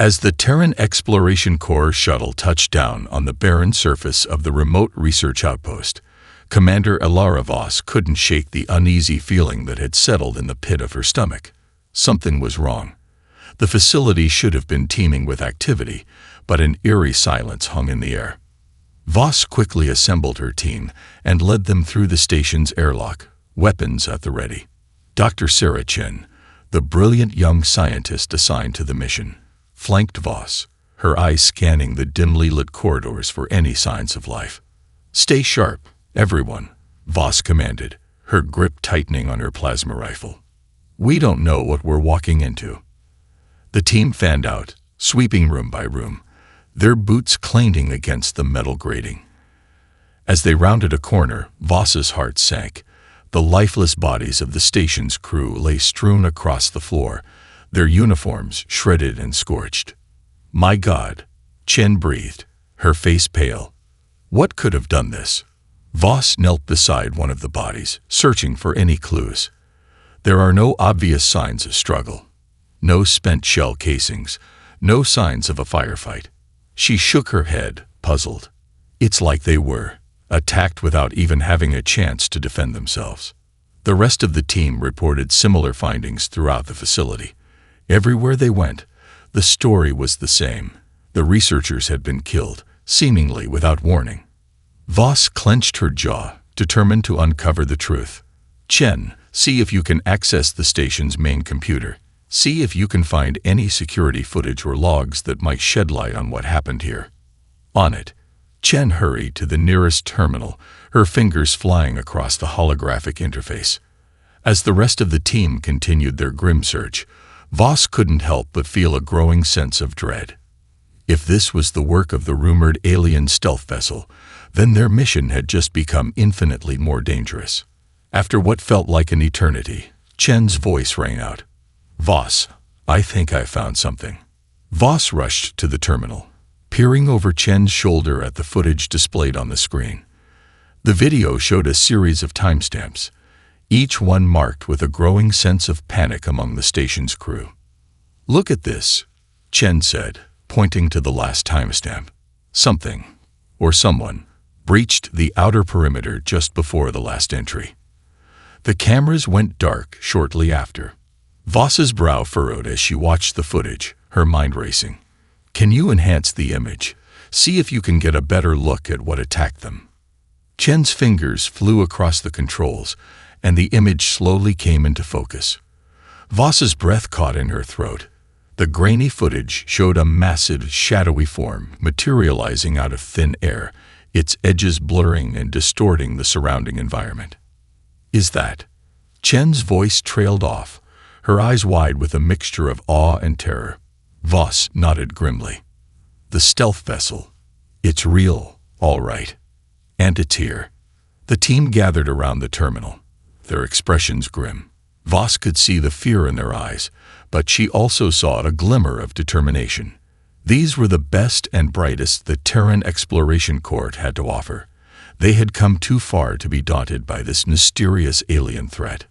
As the Terran Exploration Corps shuttle touched down on the barren surface of the remote research outpost, Commander Alara Voss couldn't shake the uneasy feeling that had settled in the pit of her stomach. Something was wrong. The facility should have been teeming with activity, but an eerie silence hung in the air. Voss quickly assembled her team and led them through the station's airlock, weapons at the ready. Dr. Sarah Chen, the brilliant young scientist assigned to the mission, flanked Voss, her eyes scanning the dimly lit corridors for any signs of life. "Stay sharp, everyone," Voss commanded, her grip tightening on her plasma rifle. "We don't know what we're walking into." The team fanned out, sweeping room by room, their boots clanging against the metal grating. As they rounded a corner, Voss's heart sank. The lifeless bodies of the station's crew lay strewn across the floor, their uniforms shredded and scorched. "My God," Chen breathed, her face pale. "What could have done this?" Voss knelt beside one of the bodies, searching for any clues. There are no obvious signs of struggle. No spent shell casings, no signs of a firefight. She shook her head, puzzled. It's like they were attacked without even having a chance to defend themselves. The rest of the team reported similar findings throughout the facility. Everywhere they went, the story was the same. The researchers had been killed, seemingly without warning. Voss clenched her jaw, determined to uncover the truth. "Chen, see if you can access the station's main computer. See if you can find any security footage or logs that might shed light on what happened here." On it, Chen hurried to the nearest terminal, her fingers flying across the holographic interface. As the rest of the team continued their grim search, Voss couldn't help but feel a growing sense of dread. If this was the work of the rumored alien stealth vessel, then their mission had just become infinitely more dangerous. After what felt like an eternity, Chen's voice rang out. "Voss, I think I found something." Voss rushed to the terminal, peering over Chen's shoulder at the footage displayed on the screen. The video showed a series of timestamps, each one marked with a growing sense of panic among the station's crew. "Look at this," Chen said, pointing to the last timestamp. Something, or someone, breached the outer perimeter just before the last entry. The cameras went dark shortly after. Voss's brow furrowed as she watched the footage, her mind racing. "Can you enhance the image? See if you can get a better look at what attacked them." Chen's fingers flew across the controls, and the image slowly came into focus. Voss's breath caught in her throat. The grainy footage showed a massive, shadowy form materializing out of thin air, its edges blurring and distorting the surrounding environment. "Is that?" Chen's voice trailed off, her eyes wide with a mixture of awe and terror. Voss nodded grimly. "The stealth vessel. It's real, all right. And it's here." The team gathered around the terminal, their expressions grim. Voss could see the fear in their eyes, but she also saw a glimmer of determination. These were the best and brightest the Terran Exploration Corps had to offer. They had come too far to be daunted by this mysterious alien threat.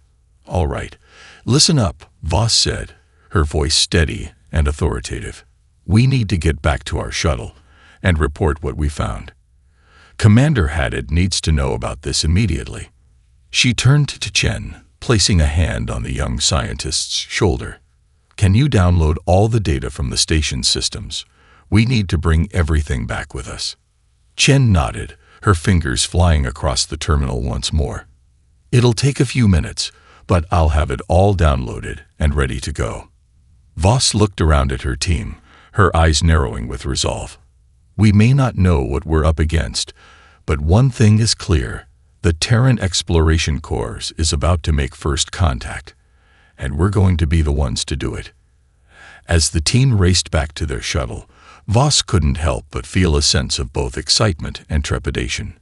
"All right, listen up," Voss said, her voice steady and authoritative. "We need to get back to our shuttle and report what we found. Commander Haddad needs to know about this immediately." She turned to Chen, placing a hand on the young scientist's shoulder. "Can you download all the data from the station systems? We need to bring everything back with us." Chen nodded, her fingers flying across the terminal once more. "It'll take a few minutes, but I'll have it all downloaded and ready to go." Voss looked around at her team, her eyes narrowing with resolve. "We may not know what we're up against, but one thing is clear. The Terran Exploration Corps is about to make first contact, and we're going to be the ones to do it." As the team raced back to their shuttle, Voss couldn't help but feel a sense of both excitement and trepidation.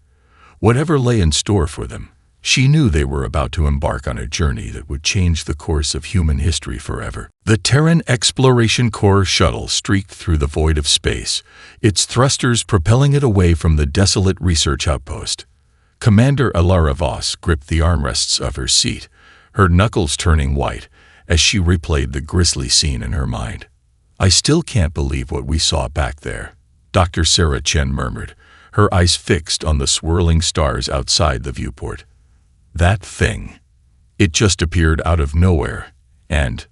Whatever lay in store for them, she knew they were about to embark on a journey that would change the course of human history forever. The Terran Exploration Corps shuttle streaked through the void of space, its thrusters propelling it away from the desolate research outpost. Commander Alara Voss gripped the armrests of her seat, her knuckles turning white as she replayed the grisly scene in her mind. I still can't believe what we saw back there, Dr. Sarah Chen murmured, her eyes fixed on the swirling stars outside the viewport. That thing. It just appeared out of nowhere, and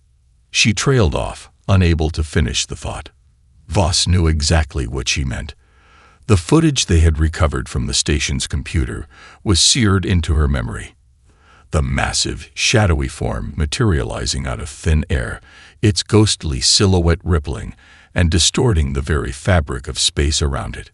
she trailed off, unable to finish the thought. Voss knew exactly what she meant. The footage they had recovered from the station's computer was seared into her memory. The massive, shadowy form materializing out of thin air, its ghostly silhouette rippling and distorting the very fabric of space around it.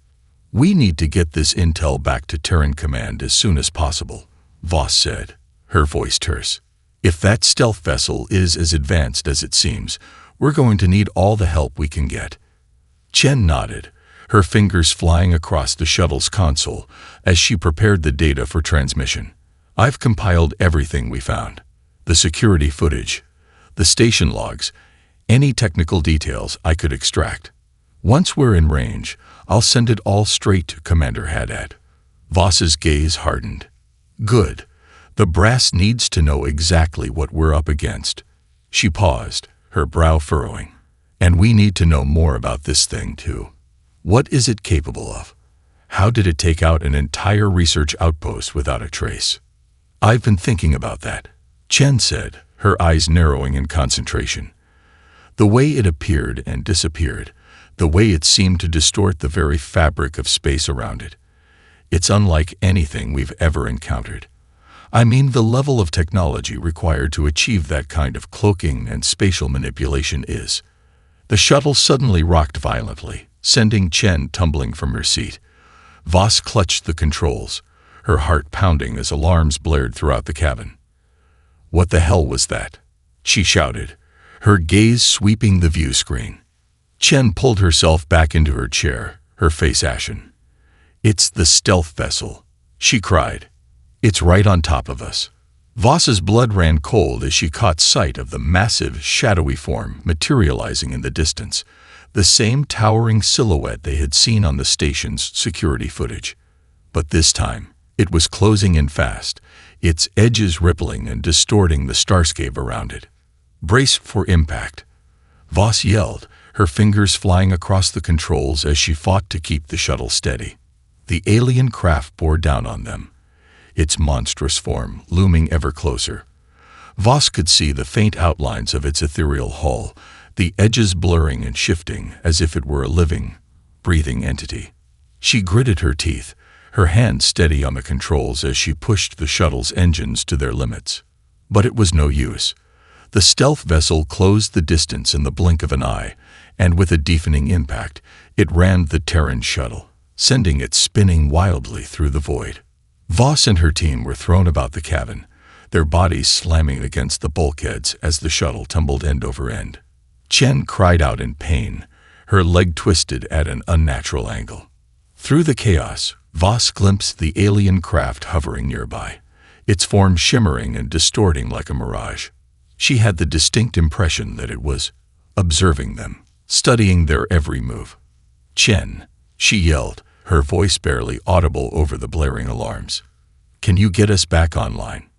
We need to get this intel back to Terran Command as soon as possible, Voss said, her voice terse. If that stealth vessel is as advanced as it seems, we're going to need all the help we can get. Chen nodded, her fingers flying across the shuttle's console as she prepared the data for transmission. I've compiled everything we found. The security footage, the station logs, any technical details I could extract. Once we're in range, I'll send it all straight to Commander Haddad. Voss's gaze hardened. Good. The brass needs to know exactly what we're up against. She paused, her brow furrowing. And we need to know more about this thing, too. What is it capable of? How did it take out an entire research outpost without a trace? I've been thinking about that, Chen said, her eyes narrowing in concentration. The way it appeared and disappeared, the way it seemed to distort the very fabric of space around it. It's unlike anything we've ever encountered. I mean, the level of technology required to achieve that kind of cloaking and spatial manipulation is. The shuttle suddenly rocked violently, sending Chen tumbling from her seat. Voss clutched the controls, her heart pounding as alarms blared throughout the cabin. What the hell was that? She shouted, her gaze sweeping the view screen. Chen pulled herself back into her chair, her face ashen. It's the stealth vessel, she cried. It's right on top of us. Voss's blood ran cold as she caught sight of the massive, shadowy form materializing in the distance, the same towering silhouette they had seen on the station's security footage. But this time, it was closing in fast, its edges rippling and distorting the starscape around it. Brace for impact. Voss yelled, her fingers flying across the controls as she fought to keep the shuttle steady. The alien craft bore down on them, its monstrous form looming ever closer. Voss could see the faint outlines of its ethereal hull, the edges blurring and shifting as if it were a living, breathing entity. She gritted her teeth, her hand steady on the controls as she pushed the shuttle's engines to their limits. But it was no use. The stealth vessel closed the distance in the blink of an eye, and with a deafening impact, it rammed the Terran shuttle, sending it spinning wildly through the void. Voss and her team were thrown about the cabin, their bodies slamming against the bulkheads as the shuttle tumbled end over end. Chen cried out in pain, her leg twisted at an unnatural angle. Through the chaos, Voss glimpsed the alien craft hovering nearby, its form shimmering and distorting like a mirage. She had the distinct impression that it was observing them, studying their every move. Chen, she yelled, her voice barely audible over the blaring alarms. Can you get us back online?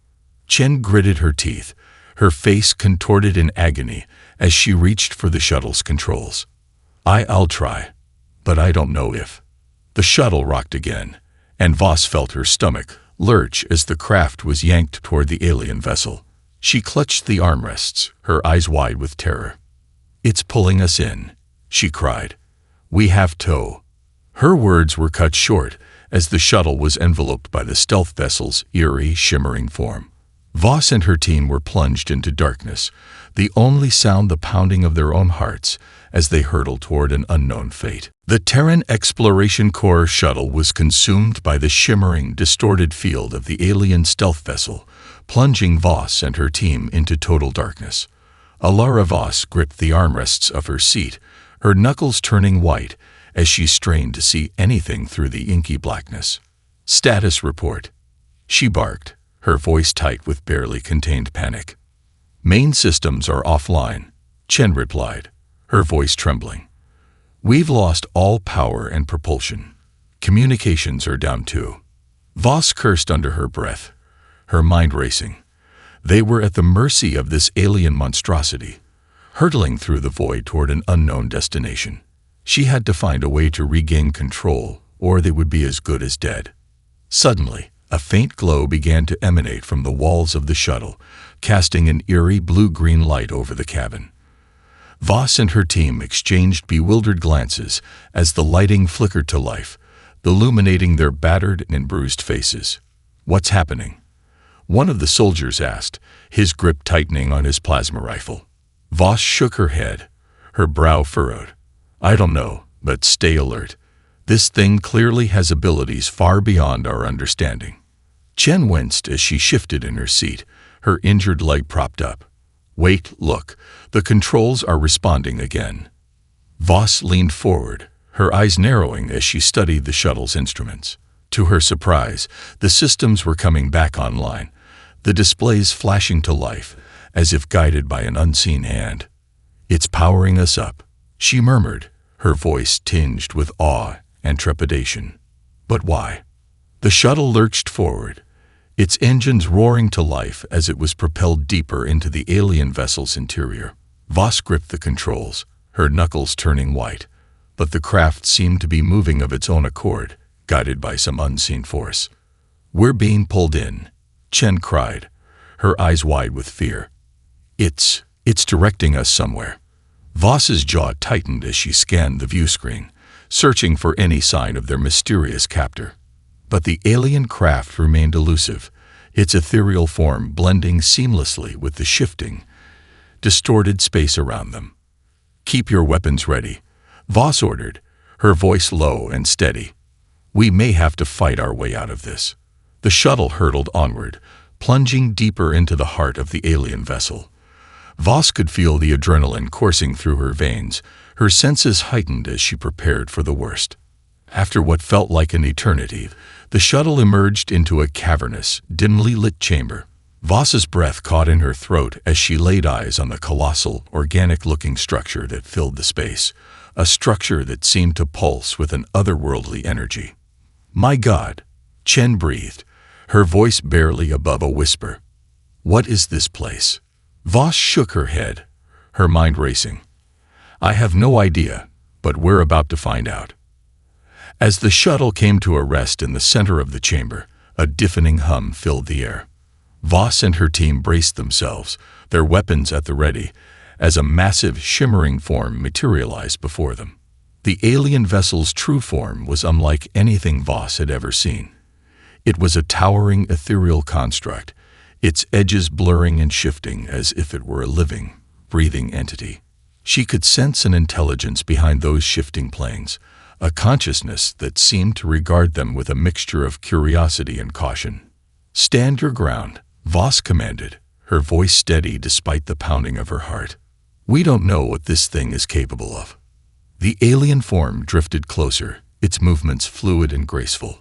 Chen gritted her teeth, her face contorted in agony as she reached for the shuttle's controls. I'll try, but I don't know if. The shuttle rocked again, and Voss felt her stomach lurch as the craft was yanked toward the alien vessel. She clutched the armrests, her eyes wide with terror. It's pulling us in, she cried. We have tow. Her words were cut short as the shuttle was enveloped by the stealth vessel's eerie, shimmering form. Voss and her team were plunged into darkness, the only sound the pounding of their own hearts as they hurtled toward an unknown fate. The Terran Exploration Corps shuttle was consumed by the shimmering, distorted field of the alien stealth vessel, plunging Voss and her team into total darkness. Alara Voss gripped the armrests of her seat, her knuckles turning white as she strained to see anything through the inky blackness. Status report. She barked, her voice tight with barely contained panic. Main systems are offline, Chen replied, her voice trembling. We've lost all power and propulsion. Communications are down too. Voss cursed under her breath, her mind racing. They were at the mercy of this alien monstrosity. hurtling through the void toward an unknown destination. She had to find a way to regain control, or they would be as good as dead. Suddenly, a faint glow began to emanate from the walls of the shuttle, casting an eerie blue-green light over the cabin. Voss and her team exchanged bewildered glances as the lighting flickered to life, illuminating their battered and bruised faces. "What's happening?" one of the soldiers asked, his grip tightening on his plasma rifle. Voss shook her head, her brow furrowed. "I don't know, but stay alert. This thing clearly has abilities far beyond our understanding." Chen winced as she shifted in her seat, her injured leg propped up. "Wait, look, the controls are responding again." Voss leaned forward, her eyes narrowing as she studied the shuttle's instruments. To her surprise, the systems were coming back online, the displays flashing to life, as if guided by an unseen hand. "It's powering us up," she murmured, her voice tinged with awe and trepidation. "But why?" The shuttle lurched forward, its engines roaring to life as it was propelled deeper into the alien vessel's interior. Voss gripped the controls, her knuckles turning white, but the craft seemed to be moving of its own accord, guided by some unseen force. "We're being pulled in," Chen cried, her eyes wide with fear. It's directing us somewhere." Voss's jaw tightened as she scanned the view screen, searching for any sign of their mysterious captor. But the alien craft remained elusive, its ethereal form blending seamlessly with the shifting, distorted space around them. "Keep your weapons ready," Voss ordered, her voice low and steady. "We may have to fight our way out of this." The shuttle hurtled onward, plunging deeper into the heart of the alien vessel. Voss could feel the adrenaline coursing through her veins, her senses heightened as she prepared for the worst. After what felt like an eternity, the shuttle emerged into a cavernous, dimly lit chamber. Voss's breath caught in her throat as she laid eyes on the colossal, organic-looking structure that filled the space, a structure that seemed to pulse with an otherworldly energy. "My God," Chen breathed, her voice barely above a whisper. "What is this place?" Voss shook her head, her mind racing. "I have no idea, but we're about to find out." As the shuttle came to a rest in the center of the chamber, a deafening hum filled the air. Voss and her team braced themselves, their weapons at the ready, as a massive, shimmering form materialized before them. The alien vessel's true form was unlike anything Voss had ever seen. It was a towering, ethereal construct, its edges blurring and shifting as if it were a living, breathing entity. She could sense an intelligence behind those shifting planes, a consciousness that seemed to regard them with a mixture of curiosity and caution. "Stand your ground," Voss commanded, her voice steady despite the pounding of her heart. "We don't know what this thing is capable of." The alien form drifted closer, its movements fluid and graceful.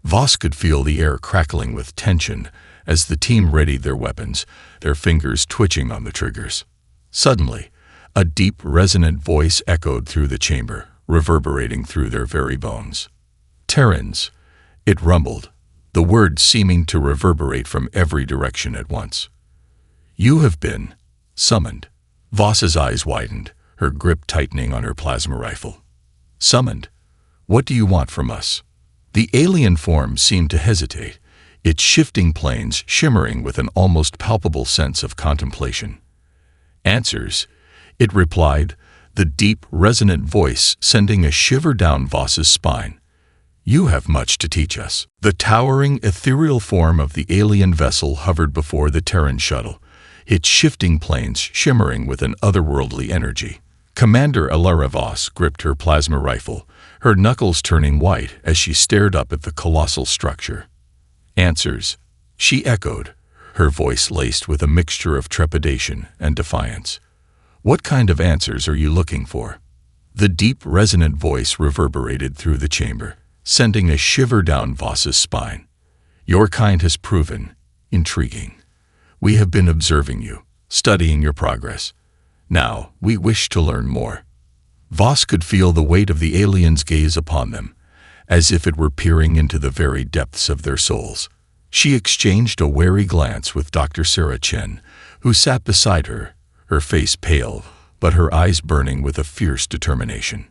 Voss could feel the air crackling with tension as the team readied their weapons, their fingers twitching on the triggers. Suddenly, a deep, resonant voice echoed through the chamber, reverberating through their very bones. "Terrans," it rumbled, the words seeming to reverberate from every direction at once. "You have been summoned." Voss's eyes widened, her grip tightening on her plasma rifle. "Summoned? What do you want from us?" The alien form seemed to hesitate, its shifting planes shimmering with an almost palpable sense of contemplation. "Answers," it replied, the deep, resonant voice sending a shiver down Voss's spine. "You have much to teach us." The towering, ethereal form of the alien vessel hovered before the Terran shuttle, its shifting planes shimmering with an otherworldly energy. Commander Alara Voss gripped her plasma rifle, her knuckles turning white as she stared up at the colossal structure. "Answers," she echoed, her voice laced with a mixture of trepidation and defiance. "What kind of answers are you looking for?" The deep, resonant voice reverberated through the chamber, sending a shiver down Voss's spine. "Your kind has proven intriguing. We have been observing you, studying your progress. Now, we wish to learn more." Voss could feel the weight of the alien's gaze upon them, as if it were peering into the very depths of their souls. She exchanged a wary glance with Dr. Sarah Chen, who sat beside her, her face pale, but her eyes burning with a fierce determination.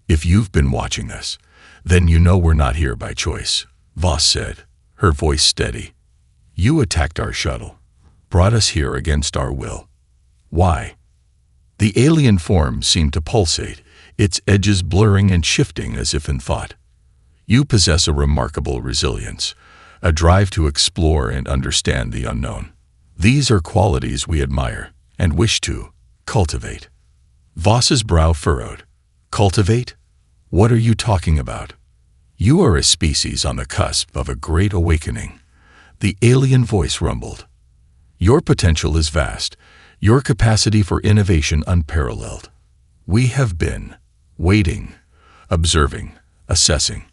"If you've been watching us, then you know we're not here by choice," Voss said, her voice steady. "You attacked our shuttle, brought us here against our will. Why?" The alien form seemed to pulsate, its edges blurring and shifting as if in thought. "You possess a remarkable resilience, a drive to explore and understand the unknown. These are qualities we admire and wish to cultivate." Voss's brow furrowed. "Cultivate? What are you talking about?" "You are a species on the cusp of a great awakening," the alien voice rumbled. "Your potential is vast, your capacity for innovation unparalleled. We have been waiting, observing, assessing.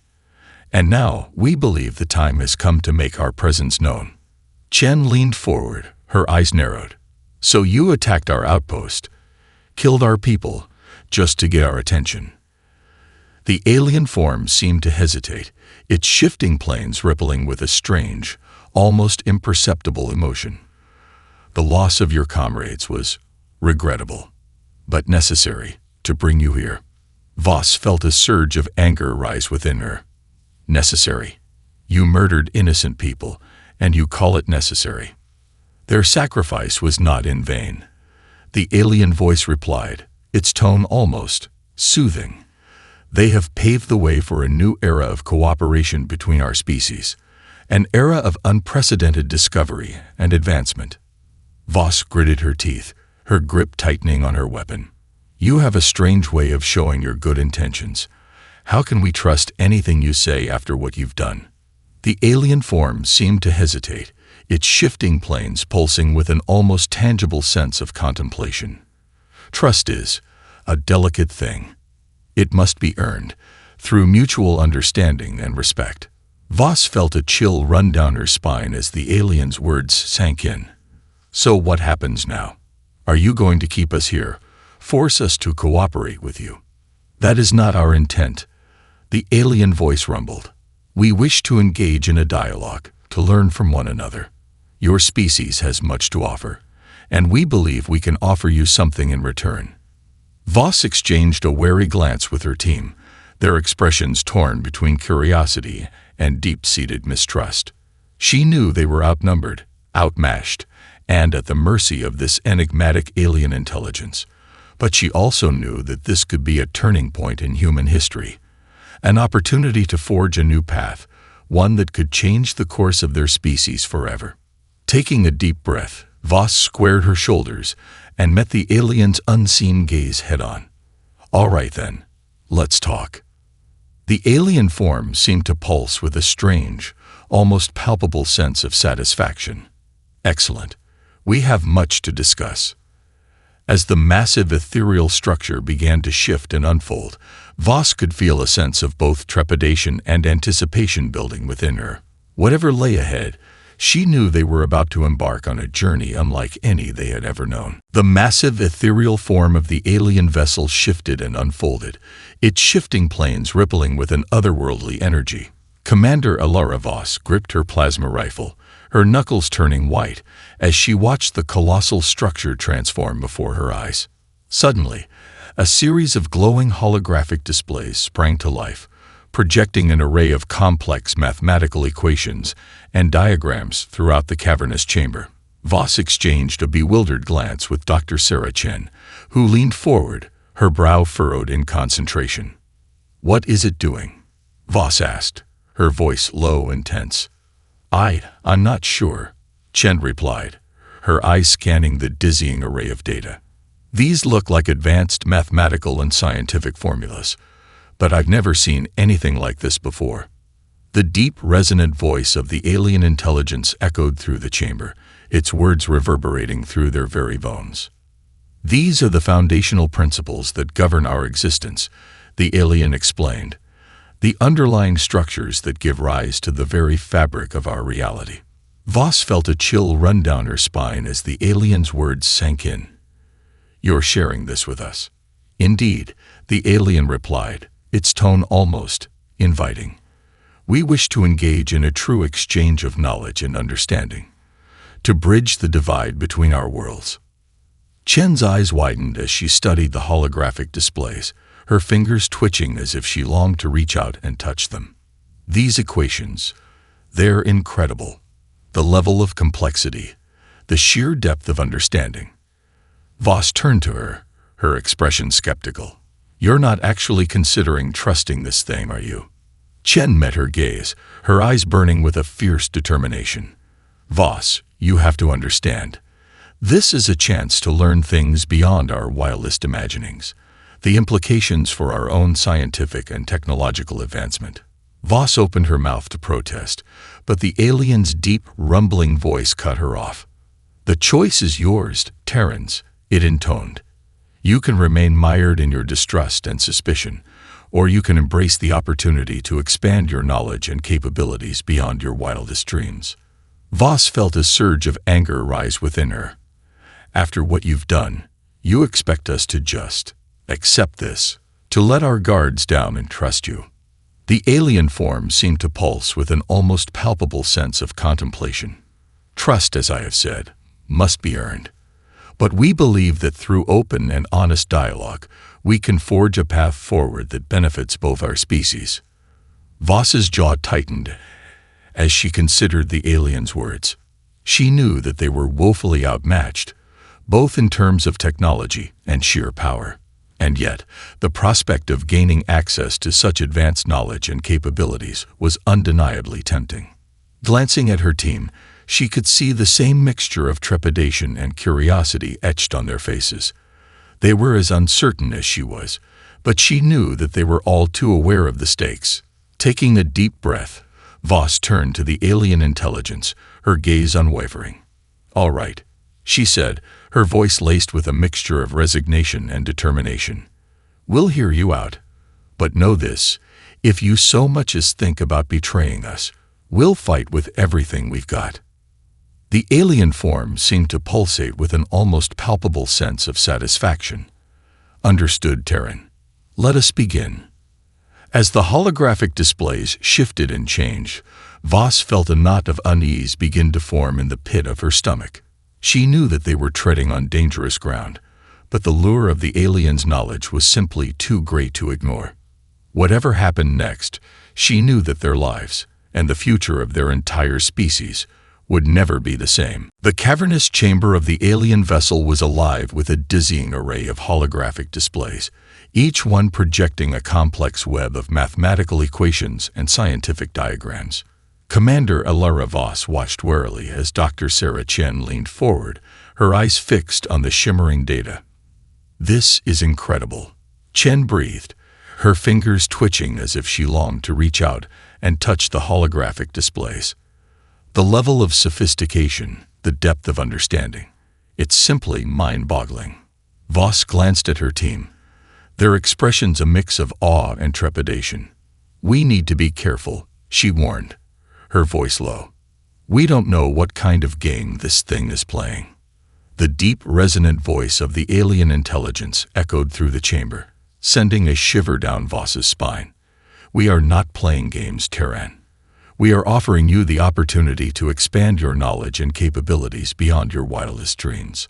And now we believe the time has come to make our presence known." Chen leaned forward, her eyes narrowed. "So you attacked our outpost, killed our people, just to get our attention?" The alien form seemed to hesitate, its shifting planes rippling with a strange, almost imperceptible emotion. "The loss of your comrades was regrettable, but necessary to bring you here." Voss felt a surge of anger rise within her. "Necessary? You murdered innocent people, and you call it necessary?" "Their sacrifice was not in vain," the alien voice replied, its tone almost soothing. "They have paved the way for a new era of cooperation between our species, an era of unprecedented discovery and advancement." Voss gritted her teeth, her grip tightening on her weapon. "You have a strange way of showing your good intentions. How can we trust anything you say after what you've done?" The alien form seemed to hesitate, its shifting planes pulsing with an almost tangible sense of contemplation. "Trust is a delicate thing. It must be earned through mutual understanding and respect." Voss felt a chill run down her spine as the alien's words sank in. "So what happens now? Are you going to keep us here, force us to cooperate with you?" "That is not our intent," the alien voice rumbled. "We wish to engage in a dialogue, to learn from one another. Your species has much to offer, and we believe we can offer you something in return." Voss exchanged a wary glance with her team, their expressions torn between curiosity and deep-seated mistrust. She knew they were outnumbered, outmatched, and at the mercy of this enigmatic alien intelligence. But she also knew that this could be a turning point in human history, an opportunity to forge a new path, one that could change the course of their species forever. Taking a deep breath, Voss squared her shoulders and met the alien's unseen gaze head-on. "All right then, let's talk." The alien form seemed to pulse with a strange, almost palpable sense of satisfaction. "Excellent. We have much to discuss." As the massive ethereal structure began to shift and unfold, Voss could feel a sense of both trepidation and anticipation building within her. Whatever lay ahead, she knew they were about to embark on a journey unlike any they had ever known. The massive ethereal form of the alien vessel shifted and unfolded, its shifting planes rippling with an otherworldly energy. Commander Alara Voss gripped her plasma rifle, her knuckles turning white as she watched the colossal structure transform before her eyes. Suddenly, a series of glowing holographic displays sprang to life, projecting an array of complex mathematical equations and diagrams throughout the cavernous chamber. Voss exchanged a bewildered glance with Dr. Sarah Chen, who leaned forward, her brow furrowed in concentration. "What is it doing?" Voss asked, her voice low and tense. I'm not sure," Chen replied, her eyes scanning the dizzying array of data. "These look like advanced mathematical and scientific formulas, but I've never seen anything like this before." The deep, resonant voice of the alien intelligence echoed through the chamber, its words reverberating through their very bones. "These are the foundational principles that govern our existence," the alien explained. "The underlying structures that give rise to the very fabric of our reality." Voss felt a chill run down her spine as the alien's words sank in. "You're sharing this with us?" "Indeed," the alien replied, its tone almost inviting. "We wish to engage in a true exchange of knowledge and understanding, to bridge the divide between our worlds." Chen's eyes widened as she studied the holographic displays, her fingers twitching as if she longed to reach out and touch them. These equations, they're incredible. The level of complexity, the sheer depth of understanding. Voss turned to her, her expression skeptical. You're not actually considering trusting this thing, are you? Chen met her gaze, her eyes burning with a fierce determination. Voss, you have to understand. This is a chance to learn things beyond our wildest imaginings, the implications for our own scientific and technological advancement. Voss opened her mouth to protest, but the alien's deep, rumbling voice cut her off. The choice is yours, Terrans, it intoned. You can remain mired in your distrust and suspicion, or you can embrace the opportunity to expand your knowledge and capabilities beyond your wildest dreams. Voss felt a surge of anger rise within her. After what you've done, you expect us to just accept this, to let our guards down and trust you. The alien form seemed to pulse with an almost palpable sense of contemplation. Trust, as I have said, must be earned. But we believe that through open and honest dialogue, we can forge a path forward that benefits both our species. Voss's jaw tightened as she considered the alien's words. She knew that they were woefully outmatched, both in terms of technology and sheer power. And yet, the prospect of gaining access to such advanced knowledge and capabilities was undeniably tempting. Glancing at her team, she could see the same mixture of trepidation and curiosity etched on their faces. They were as uncertain as she was, but she knew that they were all too aware of the stakes. Taking a deep breath, Voss turned to the alien intelligence, her gaze unwavering. "All right," she said, her voice laced with a mixture of resignation and determination. "We'll hear you out. But know this, if you so much as think about betraying us, we'll fight with everything we've got." The alien form seemed to pulsate with an almost palpable sense of satisfaction. "Understood, Terran. Let us begin." As the holographic displays shifted and changed, Voss felt a knot of unease begin to form in the pit of her stomach. She knew that they were treading on dangerous ground, but the lure of the alien's knowledge was simply too great to ignore. Whatever happened next, she knew that their lives, and the future of their entire species, would never be the same. The cavernous chamber of the alien vessel was alive with a dizzying array of holographic displays, each one projecting a complex web of mathematical equations and scientific diagrams. Commander Alara Voss watched warily as Dr. Sarah Chen leaned forward, her eyes fixed on the shimmering data. "This is incredible," Chen breathed, her fingers twitching as if she longed to reach out and touch the holographic displays. The level of sophistication, the depth of understanding, it's simply mind-boggling. Voss glanced at her team, their expressions a mix of awe and trepidation. "We need to be careful," she warned, her voice low. "We don't know what kind of game this thing is playing." The deep, resonant voice of the alien intelligence echoed through the chamber, sending a shiver down Voss's spine. "We are not playing games, Terran. We are offering you the opportunity to expand your knowledge and capabilities beyond your wildest dreams."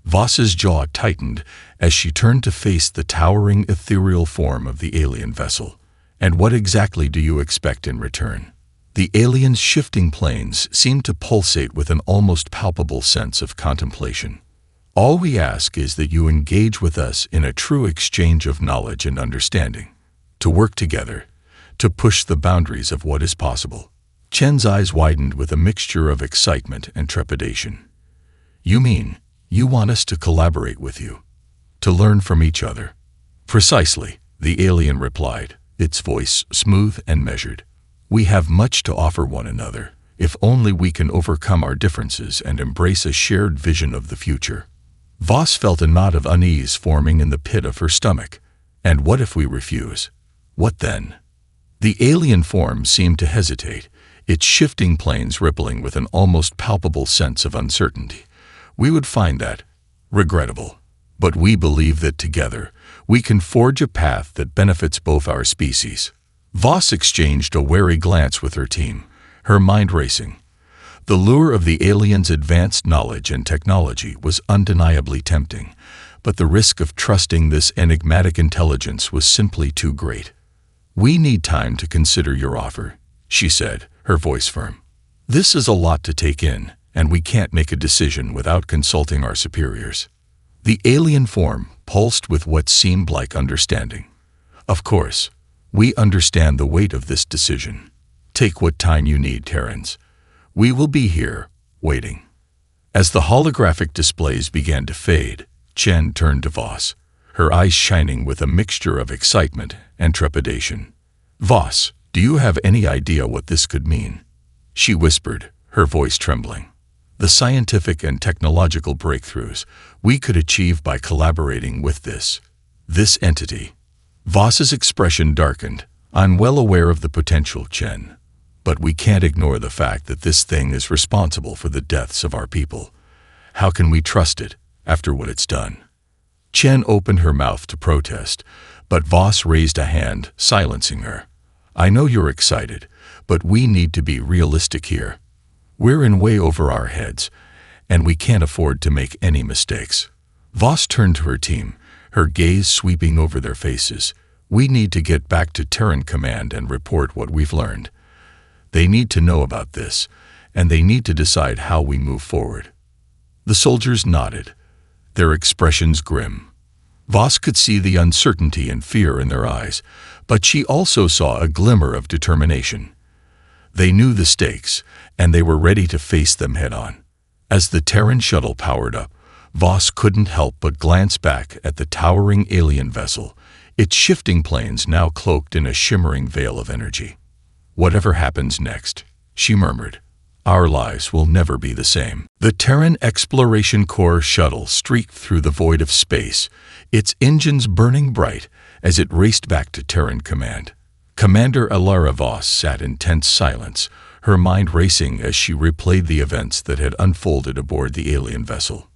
Voss's jaw tightened as she turned to face the towering ethereal form of the alien vessel. "And what exactly do you expect in return?" The alien's shifting planes seemed to pulsate with an almost palpable sense of contemplation. "All we ask is that you engage with us in a true exchange of knowledge and understanding, to work together, to push the boundaries of what is possible." Chen's eyes widened with a mixture of excitement and trepidation. "You mean, you want us to collaborate with you? To learn from each other?" "Precisely," the alien replied, its voice smooth and measured. "We have much to offer one another, if only we can overcome our differences and embrace a shared vision of the future." Voss felt a knot of unease forming in the pit of her stomach. "And what if we refuse? What then?" The alien form seemed to hesitate, its shifting planes rippling with an almost palpable sense of uncertainty. "We would find that regrettable. But we believe that together, we can forge a path that benefits both our species." Voss exchanged a wary glance with her team, her mind racing. The lure of the aliens' advanced knowledge and technology was undeniably tempting, but the risk of trusting this enigmatic intelligence was simply too great. "We need time to consider your offer," she said, her voice firm. "This is a lot to take in, and we can't make a decision without consulting our superiors." The alien form pulsed with what seemed like understanding. "Of course, we understand the weight of this decision. Take what time you need, Terrans. We will be here, waiting." As the holographic displays began to fade, Chen turned to Voss, her eyes shining with a mixture of excitement and trepidation. "Voss, do you have any idea what this could mean?" she whispered, her voice trembling. "The scientific and technological breakthroughs we could achieve by collaborating with this entity." Voss's expression darkened. "I'm well aware of the potential, Chen. But we can't ignore the fact that this thing is responsible for the deaths of our people. How can we trust it after what it's done?" Chen opened her mouth to protest, but Voss raised a hand, silencing her. "I know you're excited, but we need to be realistic here. We're in way over our heads, and we can't afford to make any mistakes." Voss turned to her team, her gaze sweeping over their faces. "We need to get back to Terran Command and report what we've learned. They need to know about this, and they need to decide how we move forward." The soldiers nodded, their expressions grim. Voss could see the uncertainty and fear in their eyes, but she also saw a glimmer of determination. They knew the stakes, and they were ready to face them head-on. As the Terran shuttle powered up, Voss couldn't help but glance back at the towering alien vessel, its shifting planes now cloaked in a shimmering veil of energy. "Whatever happens next," she murmured, "our lives will never be the same." The Terran Exploration Corps shuttle streaked through the void of space, its engines burning bright as it raced back to Terran Command. Commander Alara Voss sat in tense silence, her mind racing as she replayed the events that had unfolded aboard the alien vessel.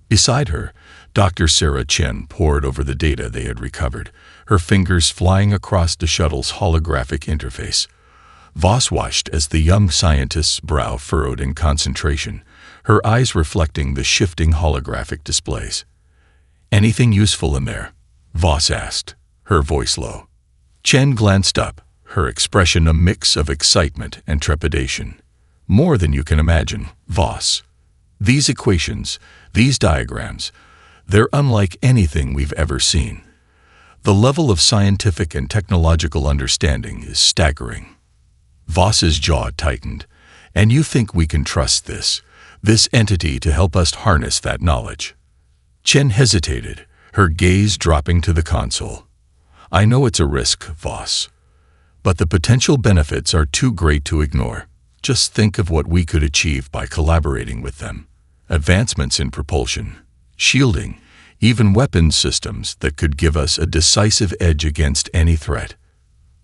Beside her, Dr. Sarah Chen pored over the data they had recovered, her fingers flying across the shuttle's holographic interface. Voss watched as the young scientist's brow furrowed in concentration, her eyes reflecting the shifting holographic displays. "Anything useful in there?" Voss asked, her voice low. Chen glanced up, her expression a mix of excitement and trepidation. "More than you can imagine, Voss. These equations, these diagrams, they're unlike anything we've ever seen. The level of scientific and technological understanding is staggering." Voss's jaw tightened. "And you think we can trust this entity to help us harness that knowledge?" Chen hesitated, her gaze dropping to the console. "I know it's a risk, Voss, but the potential benefits are too great to ignore. Just think of what we could achieve by collaborating with them. Advancements in propulsion, shielding, even weapons systems that could give us a decisive edge against any threat."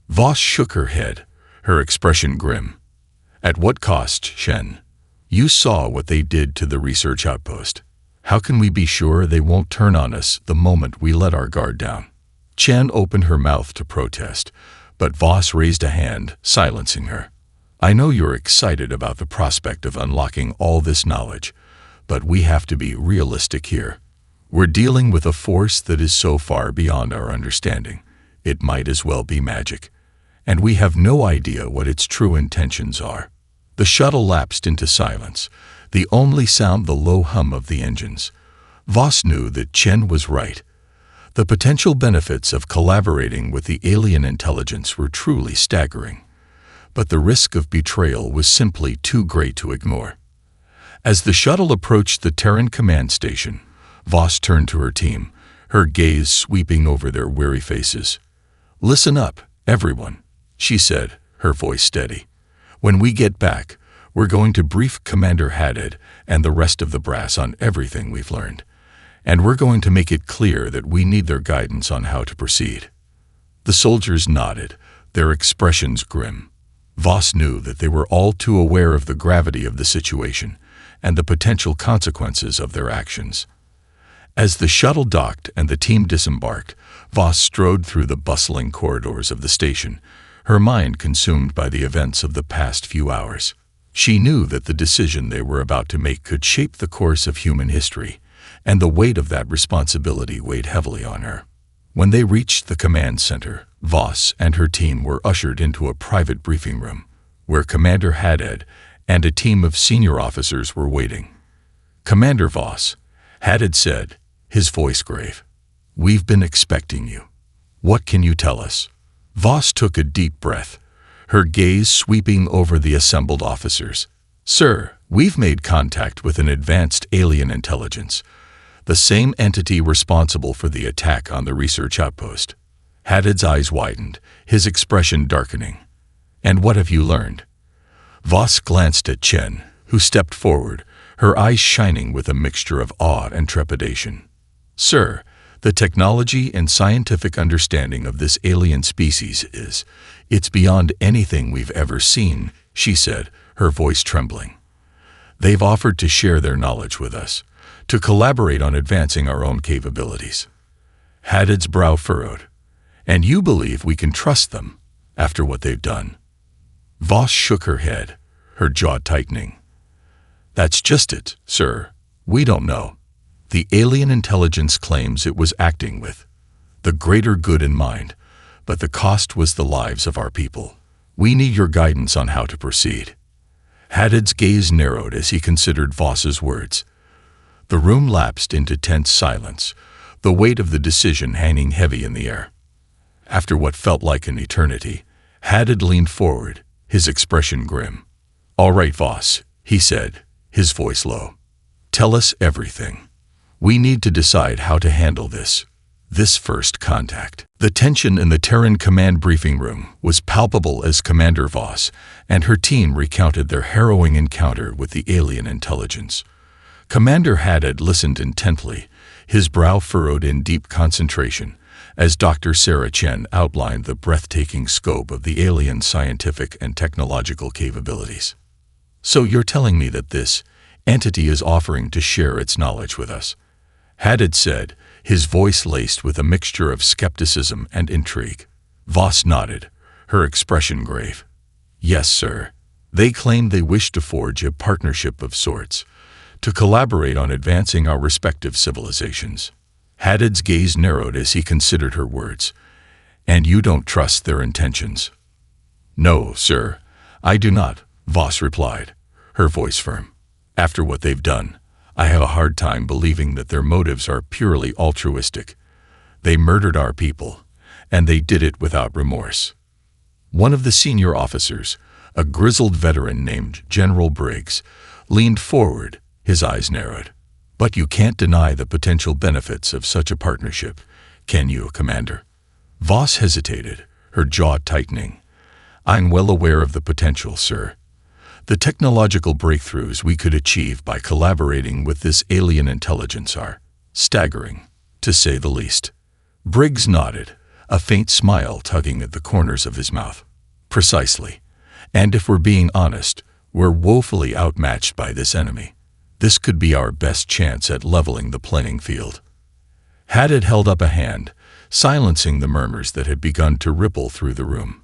Voss shook her head, her expression grim. "At what cost, Chen? You saw what they did to the research outpost. How can we be sure they won't turn on us the moment we let our guard down?" Chen opened her mouth to protest, but Voss raised a hand, silencing her. "I know you're excited about the prospect of unlocking all this knowledge, but we have to be realistic here. We're dealing with a force that is so far beyond our understanding, it might as well be magic. And we have no idea what its true intentions are." The shuttle lapsed into silence, the only sound the low hum of the engines. Voss knew that Chen was right. The potential benefits of collaborating with the alien intelligence were truly staggering, but the risk of betrayal was simply too great to ignore. As the shuttle approached the Terran command station, Voss turned to her team, her gaze sweeping over their weary faces. "Listen up, everyone," she said, her voice steady. "When we get back, we're going to brief Commander Haddad and the rest of the brass on everything we've learned, and we're going to make it clear that we need their guidance on how to proceed." The soldiers nodded, their expressions grim. Voss knew that they were all too aware of the gravity of the situation and the potential consequences of their actions. As the shuttle docked and the team disembarked, Voss strode through the bustling corridors of the station, her mind consumed by the events of the past few hours. She knew that the decision they were about to make could shape the course of human history, and the weight of that responsibility weighed heavily on her. When they reached the command center, Voss and her team were ushered into a private briefing room, where Commander Haddad and a team of senior officers were waiting. "Commander Voss," Haddad said, his voice grave, "we've been expecting you. What can you tell us?" Voss took a deep breath, her gaze sweeping over the assembled officers. "Sir, we've made contact with an advanced alien intelligence, the same entity responsible for the attack on the research outpost." Haddad's eyes widened, his expression darkening. "And what have you learned?" Voss glanced at Chen, who stepped forward, her eyes shining with a mixture of awe and trepidation. "Sir, the technology and scientific understanding of this alien species it's beyond anything we've ever seen," she said, her voice trembling. "They've offered to share their knowledge with us, to collaborate on advancing our own capabilities." Haddad's brow furrowed. "And you believe we can trust them, after what they've done?" Voss shook her head, her jaw tightening. "That's just it, sir. We don't know. The alien intelligence claims it was acting with the greater good in mind, but the cost was the lives of our people. We need your guidance on how to proceed." Haddad's gaze narrowed as he considered Voss's words. The room lapsed into tense silence, the weight of the decision hanging heavy in the air. After what felt like an eternity, Haddad leaned forward, his expression grim. "All right, Voss," he said, his voice low. "Tell us everything. We need to decide how to handle this first contact." The tension in the Terran command briefing room was palpable as Commander Voss and her team recounted their harrowing encounter with the alien intelligence. Commander Haddad listened intently, his brow furrowed in deep concentration, as Dr. Sarah Chen outlined the breathtaking scope of the alien scientific and technological capabilities. "So you're telling me that this entity is offering to share its knowledge with us?" Haddad said, his voice laced with a mixture of skepticism and intrigue. Voss nodded, her expression grave. "Yes, sir. They claim they wish to forge a partnership of sorts, to collaborate on advancing our respective civilizations." Haddad's gaze narrowed as he considered her words. "And you don't trust their intentions?" "No, sir, I do not," Voss replied, her voice firm. "After what they've done, I have a hard time believing that their motives are purely altruistic. They murdered our people, and they did it without remorse." One of the senior officers, a grizzled veteran named General Briggs, leaned forward, his eyes narrowed. "But you can't deny the potential benefits of such a partnership, can you, Commander?" Voss hesitated, her jaw tightening. "I'm well aware of the potential, sir. The technological breakthroughs we could achieve by collaborating with this alien intelligence are staggering, to say the least." Briggs nodded, a faint smile tugging at the corners of his mouth. "Precisely. And if we're being honest, we're woefully outmatched by this enemy. This could be our best chance at leveling the playing field." Haddad held up a hand, silencing the murmurs that had begun to ripple through the room.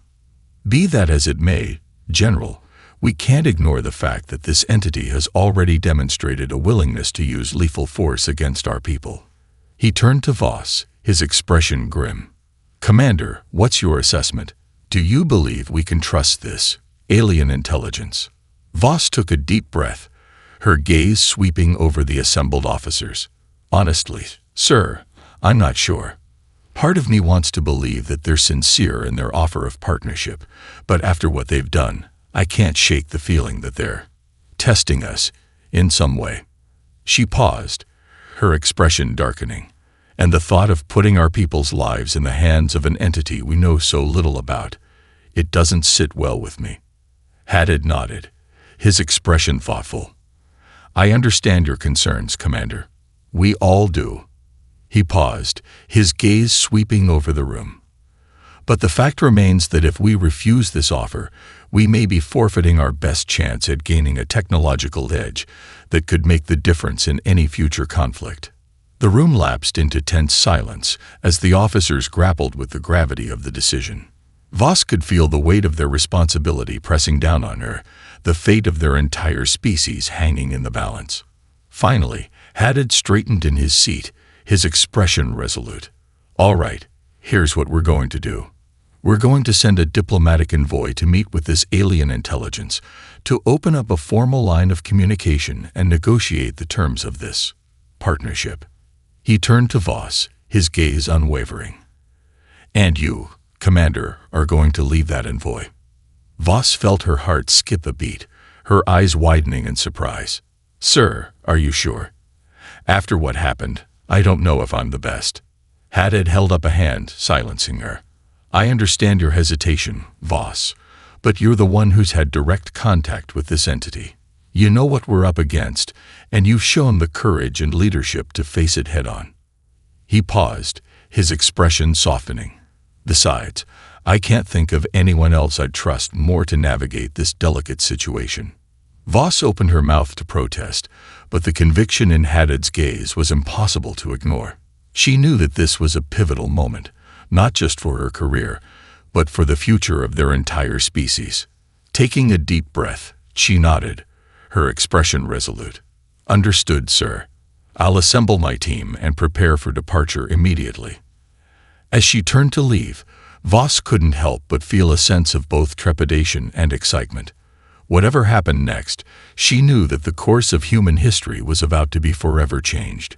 "Be that as it may, General, we can't ignore the fact that this entity has already demonstrated a willingness to use lethal force against our people." He turned to Voss, his expression grim. "Commander, what's your assessment? Do you believe we can trust this alien intelligence?" Voss took a deep breath, her gaze sweeping over the assembled officers. "Honestly, sir, I'm not sure. Part of me wants to believe that they're sincere in their offer of partnership, but after what they've done, I can't shake the feeling that they're testing us in some way." She paused, her expression darkening, "and the thought of putting our people's lives in the hands of an entity we know so little about, it doesn't sit well with me." Haddad nodded, his expression thoughtful. "I understand your concerns, Commander. We all do." He paused, his gaze sweeping over the room. "But the fact remains that if we refuse this offer, we may be forfeiting our best chance at gaining a technological edge that could make the difference in any future conflict." The room lapsed into tense silence as the officers grappled with the gravity of the decision. Voss could feel the weight of their responsibility pressing down on her, the fate of their entire species hanging in the balance. Finally, Haddad straightened in his seat, his expression resolute. "All right, here's what we're going to do. We're going to send a diplomatic envoy to meet with this alien intelligence, to open up a formal line of communication and negotiate the terms of this partnership." He turned to Voss, his gaze unwavering. "And you, Commander, are going to lead that envoy." Voss felt her heart skip a beat, her eyes widening in surprise. "Sir, are you sure? After what happened, I don't know if I'm the best." Haddad held up a hand, silencing her. "I understand your hesitation, Voss, but you're the one who's had direct contact with this entity. You know what we're up against, and you've shown the courage and leadership to face it head-on." He paused, his expression softening. "Besides, I can't think of anyone else I'd trust more to navigate this delicate situation." Voss opened her mouth to protest, but the conviction in Haddad's gaze was impossible to ignore. She knew that this was a pivotal moment, not just for her career, but for the future of their entire species. Taking a deep breath, she nodded, her expression resolute. "Understood, sir. I'll assemble my team and prepare for departure immediately." As she turned to leave, Voss couldn't help but feel a sense of both trepidation and excitement. Whatever happened next, she knew that the course of human history was about to be forever changed.